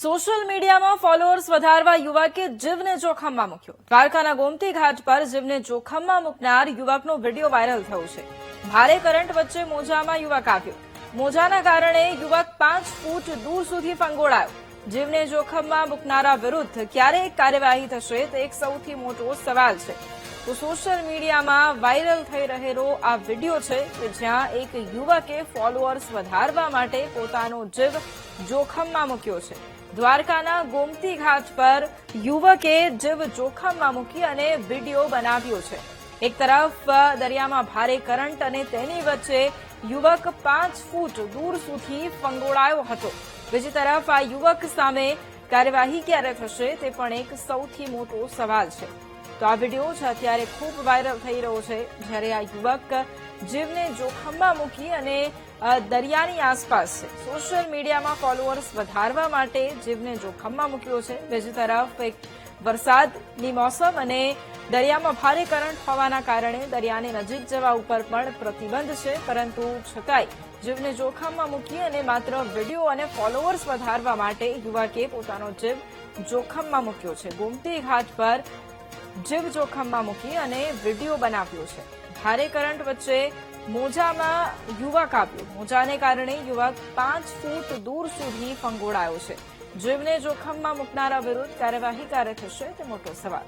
Social મીડિયામાં followers વધારવા યુવકે જીવને જોખમમાં મૂક્યો। દ્વારકાના ગોમતી ઘાટ પર જીવને જોખમમાં મૂકનાર યુવકનો વિડીયો વાયરલ થયો છે। ભારે કરંટ વચ્ચે મોજામાં યુવક આવ્યો। મોજાના કારણે યુવક 5 ફૂટ દૂર સુધી ફંગોળાયો। જીવને જોખમમાં મૂકનારા વિરુદ્ધ ક્યારે કાર્યવાહી થશે તે એક સૌથી મોટો સવાલ છે। તો સોશિયલ મીડિયામાં વાયરલ થઈ રહેલો આ વિડીયો છે કે જ્યાં એક યુવકે ફોલોઅર્સ વધારવા માટે પોતાનો જીવ જોખમમાં મૂક્યો છે। દ્વારકાના ગોમતી ઘાટ પર યુવકે જીવ જોખમમાં મૂકી અને વિડીયો બનાવ્યો છે। એક તરફ દરિયામાં ભારે કરંટ અને તેની વચ્ચે યુવક 5 ફૂટ દૂર સુધી ફંગોળાયો હતો। બીજી તરફ આ યુવક સામે કાર્યવાહી ક્યારે થશે તે પણ એક સૌથી મોટો સવાલ છે। તો આ વિડીયો છે અત્યારે ખૂબ વાયરલ થઈ રહ્યો છે, જ્યારે આ યુવક જીવને જોખમમાં મૂકી અને દરિયાની આસપાસ છે। સોશિયલ મીડિયામાં ફોલોઅર્સ વધારવા માટે જીવને જોખમમાં મૂક્યો છે। બીજી તરફ એક વરસાદની મોસમ અને દરિયામાં ભારે કરંટ હોવાના કારણે દરિયાની નજીક જવા ઉપર પણ પ્રતિબંધ છે, પરંતુ છતાંય જીવને જોખમમાં મૂકી અને માત્ર વિડીયો અને ફોલોઅર્સ વધારવા માટે યુવકે પોતાનો જીવ જોખમમાં મૂક્યો છે। ગોમતી ઘાટ પર જીવ જોખમમાં મૂકી અને વિડીયો બનાવ્યો છે। ભારે કરંટ વચ્ચે મોજામાં યુવક આવ્યો। મોજાને કારણે યુવક 5 ફૂટ દૂર સુધી ફંગોળાયો છે। જીવને જોખમમાં મૂકનારા વિરુદ્ધ કાર્યવાહી ક્યારે થશે તે મોટો સવાલ।